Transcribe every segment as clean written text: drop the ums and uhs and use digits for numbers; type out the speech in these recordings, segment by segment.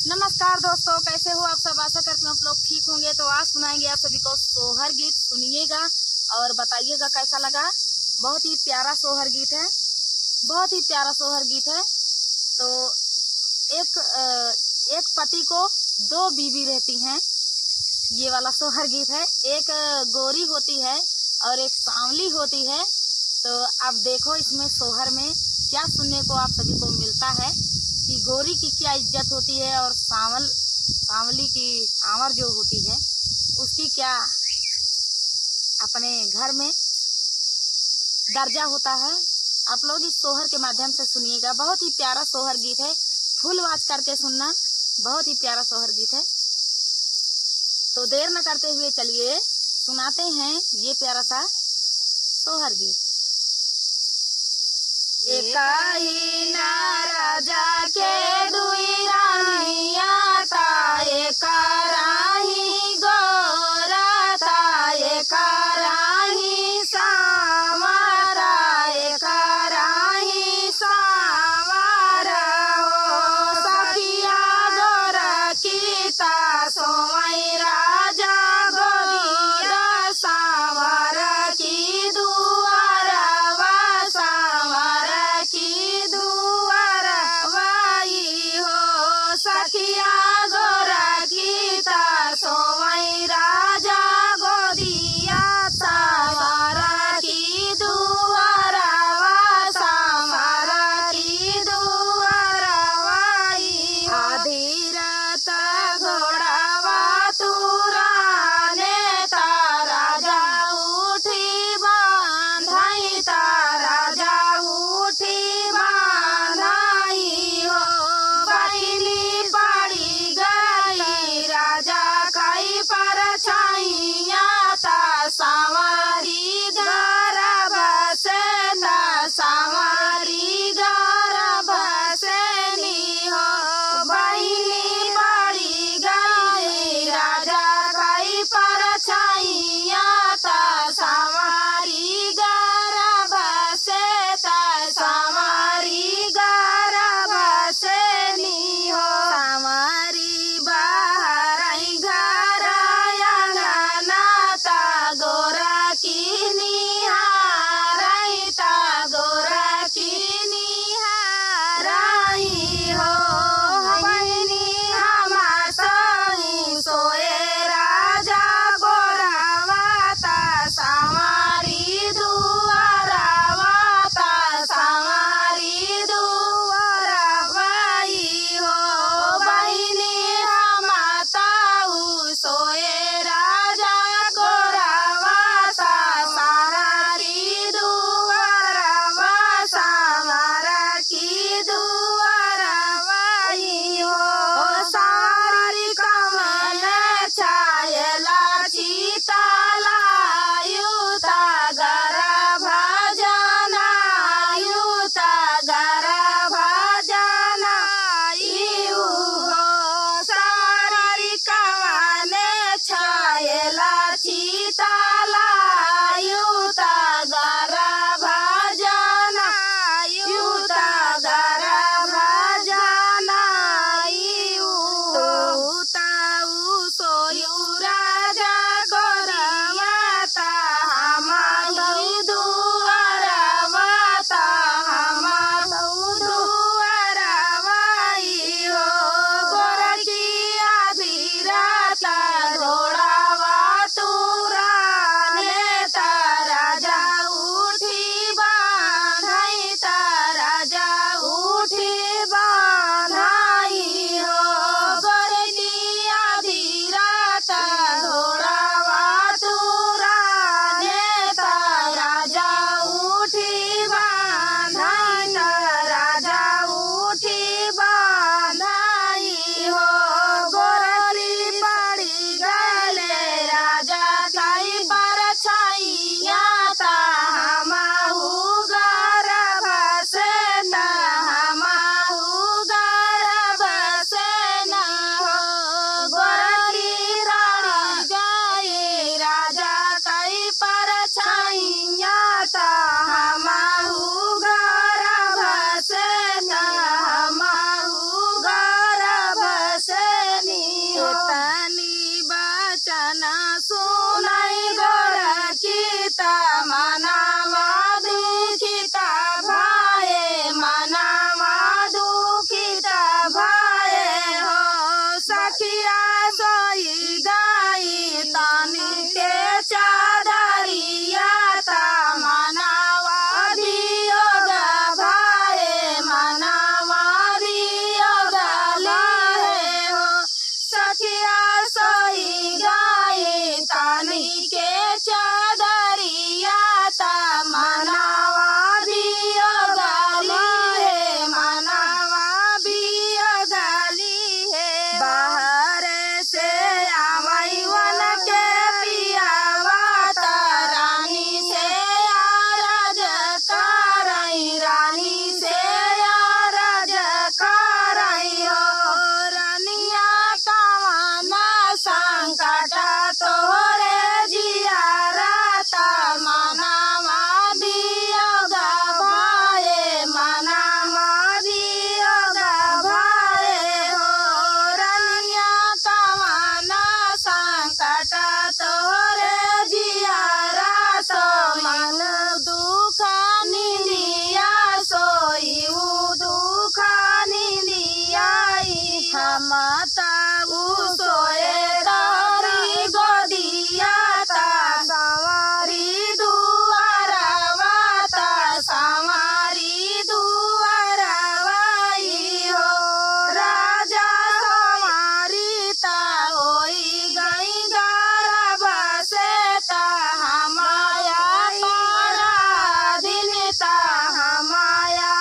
नमस्कार दोस्तों, कैसे हो आप सब। आशा करते हैं आप लोग ठीक होंगे। तो आज सुनाएंगे आप सभी को सोहर गीत। सुनिएगा और बताइएगा कैसा लगा। बहुत ही प्यारा सोहर गीत है, बहुत ही प्यारा सोहर गीत है। तो एक पति को दो बीवी रहती हैं, ये वाला सोहर गीत है। एक गोरी होती है और एक सांवली होती है। तो आप देखो इसमें सोहर में क्या सुनने को आप सभी को मिलता है कि गोरी की क्या इज्जत होती है और सांवली की सांवर जो होती है उसकी क्या अपने घर में दर्जा होता है। आप लोग इस सोहर के माध्यम से सुनिएगा। बहुत ही प्यारा सोहर गीत है, फुल आवाज करके सुनना। बहुत ही प्यारा सोहर गीत है। तो देर न करते हुए चलिए सुनाते हैं ये प्यारा सा सोहर गीत। एकाही ना राजा के दुई रानिया ता, एका राही गोरा ता, एका राही सांवरा, एका राही सांवरा हो। सखिया गोरा कीता सोमई राजा गोदिया सांवर की दुआरा वा, सांवर की दुआरा वाई हो। सखिया गोरा कीता सोमई राजा गोदिया सांवर की दुआरा वा, सांवर की दुआरा वाई। आधी रात घोड़ावा तुराने ता, राजा उठी बांधाई ता, राजा उठी बांधाई हो। बैली पड़ी गई राजा कई पर छाइया ता, सांवरी गर्भ से ता, सांवरी गर्भ से नी हो। बैली पड़ी गई राजा कई पर छाइया ता, सांवरी गर्भ से ता, सांवरी गर्भ से नी हो। सांवरी बाहर घर अंगना ता, गोरा की निहाराई ता, गोरा की निहाराई हो। बहिनी हमार संगी सोए राजा गोरावा ता, सांवरी दुआरावा ता, सांवरी दुआरावाई हो। बहिनी हमार ताऊ सोए राजा गोरावा ता, सांवरी दुआरावा, सांवर की दुआरावाई हो। सारी कमल छायला चिताला युता गर्भ जनायुता गर्भ जनायु हो। सारी कमल छायला चिताला युता गर्भ जनायुता गर्भ जनायु हो। ताऊ सोयु राजा गोरावा ता, हमारी दुआरावा ता, हमारी दुआरावाई हो। गोरखी आधी रात घोड़ावा तुराने बिया सोई गाई तानी के चादरिया ता मनावा बियो गाली है मनावा बियो गाली है बाहर से आवई वन के पियावा ता रानी से राज करई रानी से राज करई हो रानिया कावना संकट तोरे जियारा ता मनावा बियोग भाए मनावा बियोग भाए हो रानिया कावना संकट तोरे जियारा सो मन दुख निलिया सोई दुख निलिया हम ताऊ सोए तारी गोदिया ता सवारी दुआरवा ता सवारी दुआरवाई हो राजा सवारी ता होई गई गारबा से ता हमाया पराधीन ता हमाया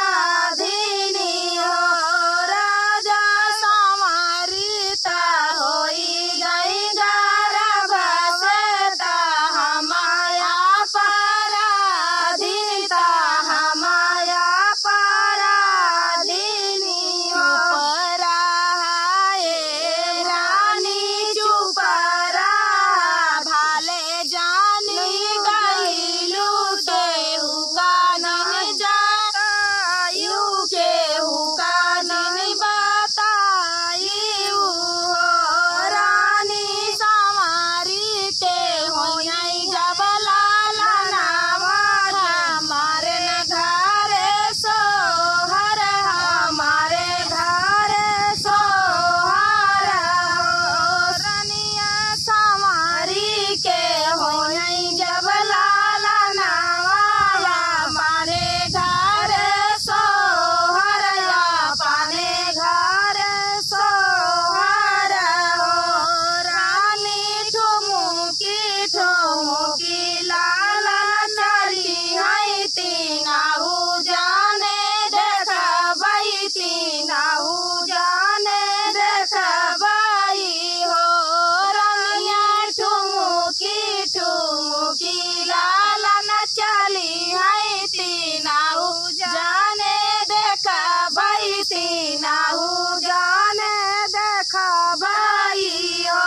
पराधीनी हो राजा सवारी ता होई गई गारबा से ता हमाया पराधीन ता हमाया पराधीनी हो चुप रहा ए रानी चुप रहा भाले जानी गईलू केहू का नहीं बतायू केहू का नहीं बतायू हो रानी सवारी के होई जब लाला नावा हमारे घर सोहर हमारे घर सोहर हो रानिया सवारी के होई जब लाला नावा हमारे घर सोहर अपने घर सोहर हो रानी ठुमुकी लाला चली है तीनाहू जाने देखबई तीनाहू जाने देखबई हो रानिया ठुमुकी लाला न चली है तीनाहू जाने देखबई तीनाहू जाने देखबई हो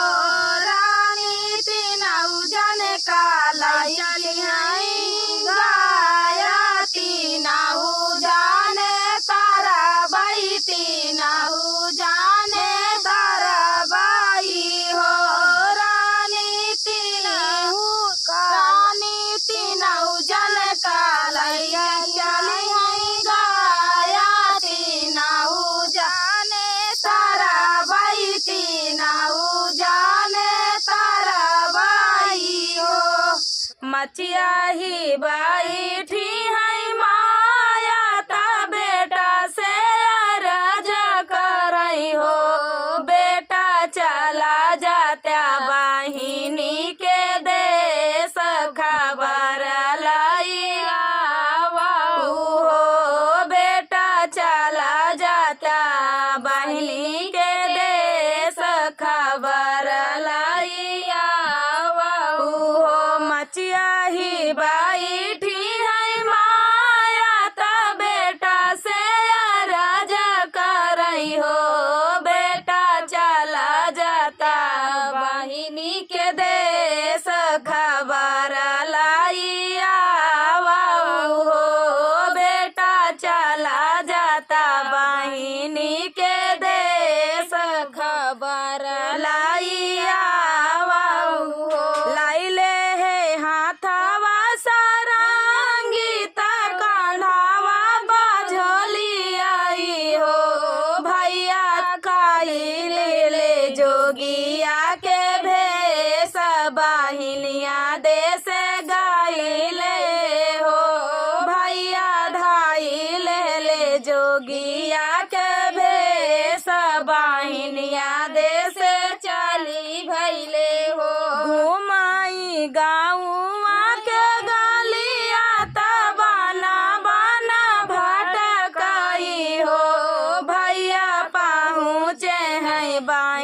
रानी तीनाहू जाने काला चली है गाया तीनाहू जाने तारा बाई तीनाहू जाने तारा बाई हो रानी तीनाहू जाने काला चली है गाया तीनाहू जाने तारा बाई तीनाहू जाने तारा बाई हो मचिया ही बैठी है माया ता बेटा से अरज करई हो बेटा चला जात्या बहिनी के देश खबर लाई आवऊ हो बेटा चला जात्या बहिनी के देश खबर लाई आवऊ हो मचिया ही बैठी है माया ता बेटा से अरज करई हो बेटा चला जाता बहिनी के देश खबर लाई आवऊ हो बेटा चला जाता बहिनी के देश खबर लाई आवऊ हो लाइले है हाथवा सारंगी ता कान्हावा बाझोली आई हो भैया काई ले जोगिया के भेष बाहिलिया देश गाइले हो भैया धाई ले जोगिया के भेष बाहिलिया दे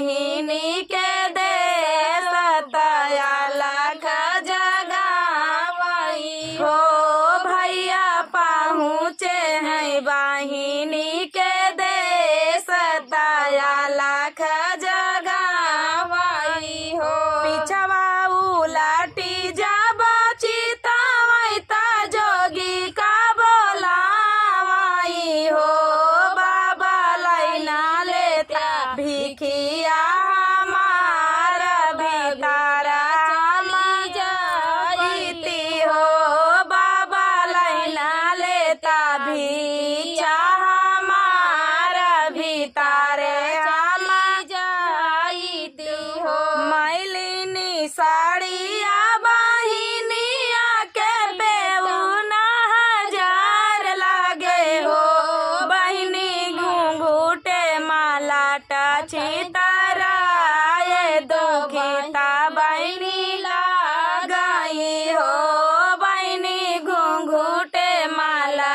बहिनी के देश तया लाख जगावई हो भैया पहुँचे हैं बहिनी के देश तया लाख जगावई हो पिछवा उलटी जब चितवई ता जोगी का बोलावई हो बाबा लैना लेता भिखिया हमारा भिखारा चली जाती हो बाबा लैना लेता भिक्षा हमारा भितारे चली जाती हो मैलिनी साड़िया बहिनिया के बेउना हजार लागे हो बहिनी घूंघूटे माला छितराए दुखिता बहिनी लगाई हो बहिनी घूंघूटे माला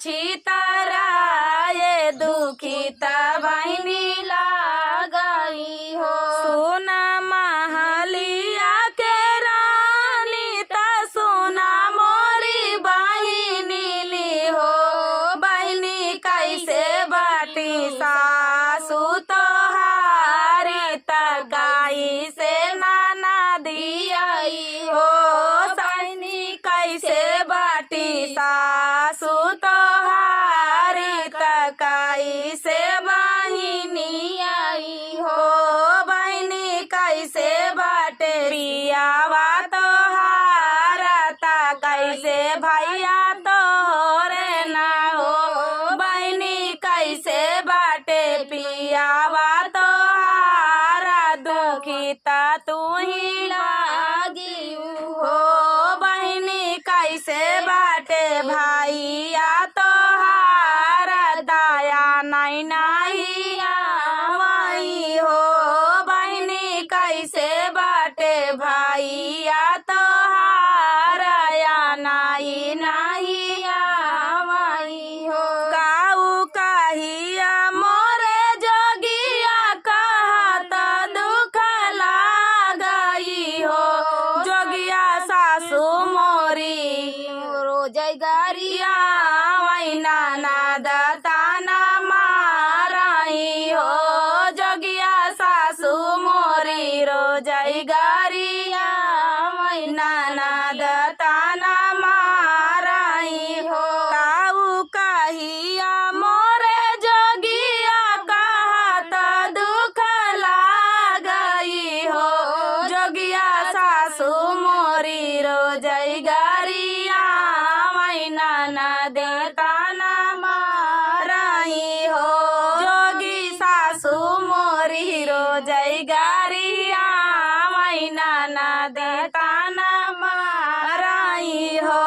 छितराए दुखिता बहिनी लगाई हो सोना महलिया के रानी ता सोना मोरी बहिनी ली हो बहिनी कैसे बाटी सासू तोहारी तगाई से नाना दियाई हो बहिनी कैसे बाटी सासू तोहारी तकाई से बहिनी आई हो बहिनी कैसे बाटे रियावा तोहारा ता कैसे भैया तोरे ना हो बहिनी कैसे बाटे पियावा तोहारा दुखिता तू ही लागी हो बहिनी कैसे बाटे भैया तोहारा दया नहीं नहीं आवई हो बहिनी कैसे बाटे भैया तोहारा या नहीं नहीं आवई हो काऊ कहिया मोरे जोगिया कहत दुख लागई हो जोगिया सासू मोरी रोजई गरिया वैना दताना माराई हो जोगिया सासू मोरी रोजई गरिया वैना दताना माराई हो काऊ कहिया मोरे जोगिया कहत दुख लागई हो जोगिया सासू मोरी रोजई गरिया वैना देताना माराई हो जोगी सासू मोरी रोजई गरिया वैना देताना माराई हो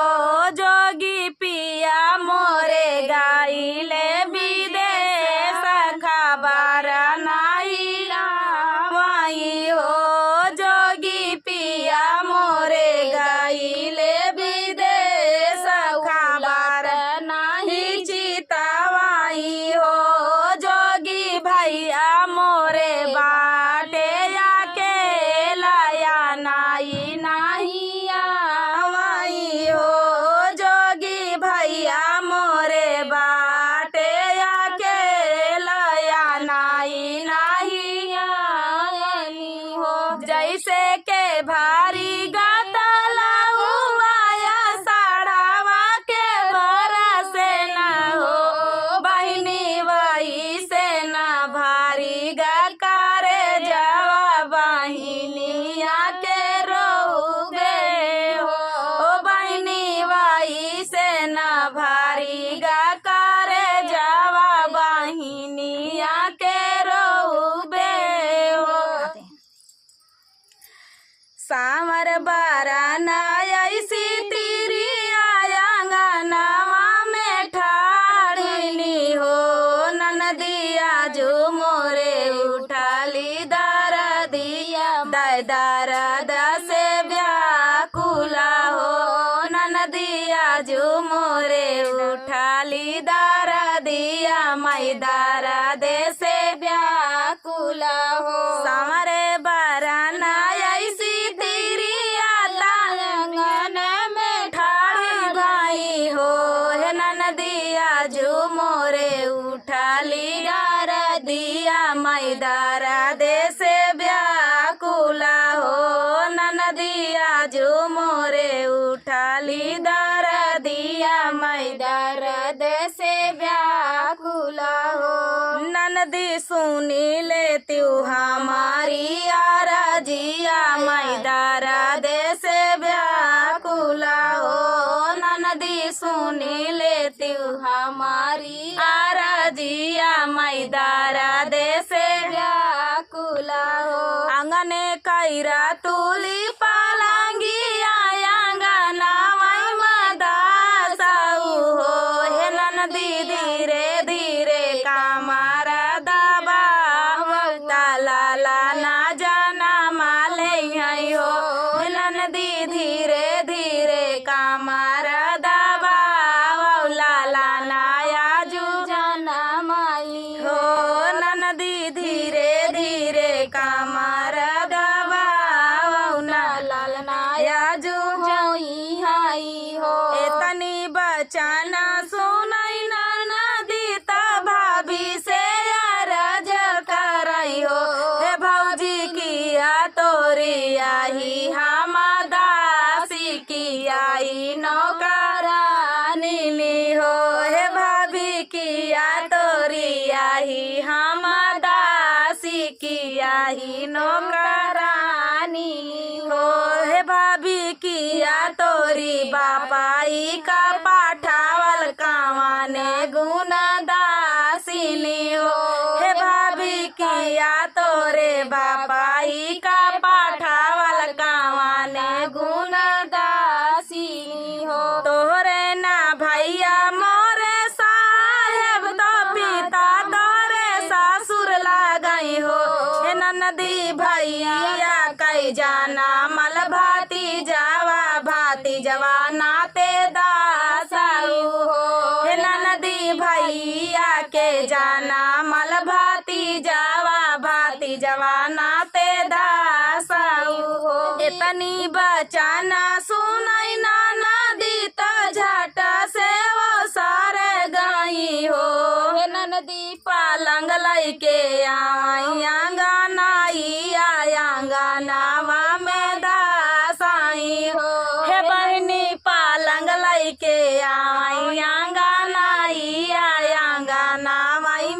जोगी पिया मोरे गाइले विदेश खबर नहीं लावई हो जोगी पिया मोरे गाइले विदेश खबर नहीं चितवाई हो जोगी भैया मोरे बाटे आके लाया नाई नहीं आवई हो जोगी भैया मोरे बाटे आके लाया नाई नहीं आई हो जैसे के भारी गतला हुआ साड़ावा के बरसे न हो बहिनी वही से न भारी माई दर्द से व्याकुला हो ननदिया जो मोरे उठाली दर्दिया माई दर्द से व्याकुला हो ननदी सुनी लेती हमारी आरजिया माई दर्द से व्याकुला हो ननदी सुनी लेती हमारी आरजिया माई दर्द से व्याकुला हो आंगने कैरा तुली पालंगी आंगना माई मदासाऊ हो हे ननदी धीरे धीरे कामार दबावता लाला ना जाना माले हो हे ननदी धीरे धीरे कामार दबाव लाला नाया जू जाना माली हो ननदी धीरे धीरे कामार दबाव लाला नाया जू जोई हाई हो एतनी बचाना सुनाई ननदी त भाभी से अरज करई हो हे भौजी किया तोरी आई हम दासी की आई नौकरानी हो हे भाभी किया तोरी आई हम दासी की आई नौकरानी हो हे भाभी किया तोरी बापाई का पाठावल कावाने गुना दासिनी हो हे भाभी किया तोरे बापाई का पाठावल कावाने गुना दासिनी हो तोरे ना भैया मोरे साहेब तो पिता तोरे ससुर लागई हो हे ननदी भैया कई जाना मल भाती जवा नाते दासाऊ हो हे ननदी भैया के जाना मल भाती जवा नाते दासाऊ हो इतनी बचाना सुनाई ननदी तो झट से वो सारे गई हो हे ननदी पालंग लई के आई आंगनावा में दासाई हो हे बहनी पालंग लई के आई आंगनावा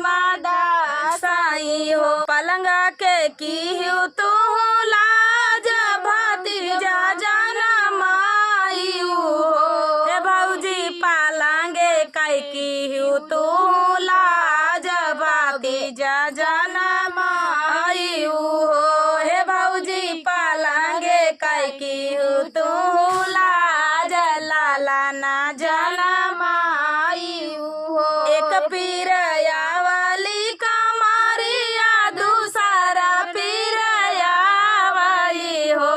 में दासाई हो पलंगा के की तू लाज भतीजा जाना माई हो हे भौजी पालंगे कई की तू लाज भतीजा जाना माई हो हे भौजी पालंगे कई की तू लाज लाला ना जाना माई हो एक पीरया वाली कमारिया दूसरा पीरया वाली हो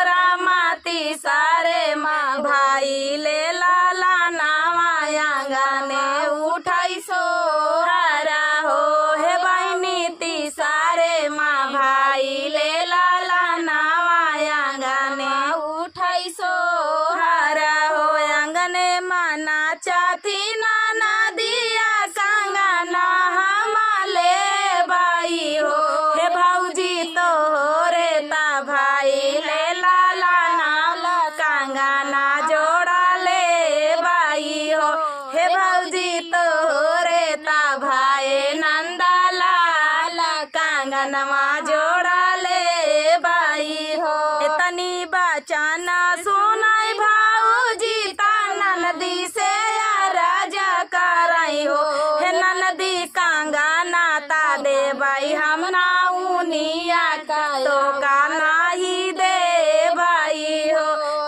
रामाती सारे माँ भाई ले लाला नावा आंगने उठाई सोहरा हो हे बहनी ती सारे माँ भाई ले लाला नावा आंगने उठाई सोहरा हो आंगने माना चाथी नाना दिया कंगना हमाले बाई हो हे भौजी तो रे ता भाई ले लाला नाला कंगना जोड़ा ले बाई हो हे भौजी तो रे ता भाई नंदा लाला कंगनवा जोड़ा ले बाई हो इतनी बचाना सुनाई भाऊजी ता ननदी से राजा करई हो हे ननदी कंगना ता दे बाई हम नाउनिया का तो का नाही दे बाई हो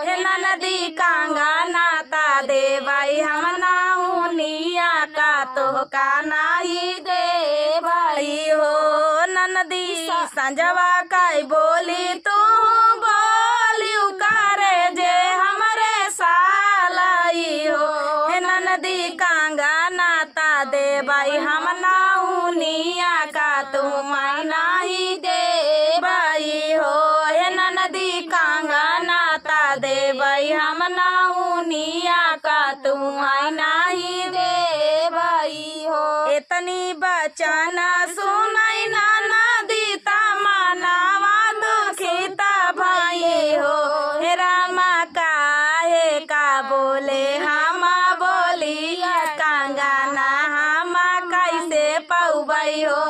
हे ननदी कंगना ता दे बाई हम नाउनिया का तो का नाही दे बाई हो ननदी संजवा काई बोली तू बोली करे जे हमरे सालाई हो हे ननदी कंगना ता दे बाई हम नाउनिया का तू माई नाही दे बाई हो हे ननदी कंगना ता दे बाई हम नाउनिया का तू माई नाही दे बाई हो इतनी बचाना सुनाई नाना पौबई हो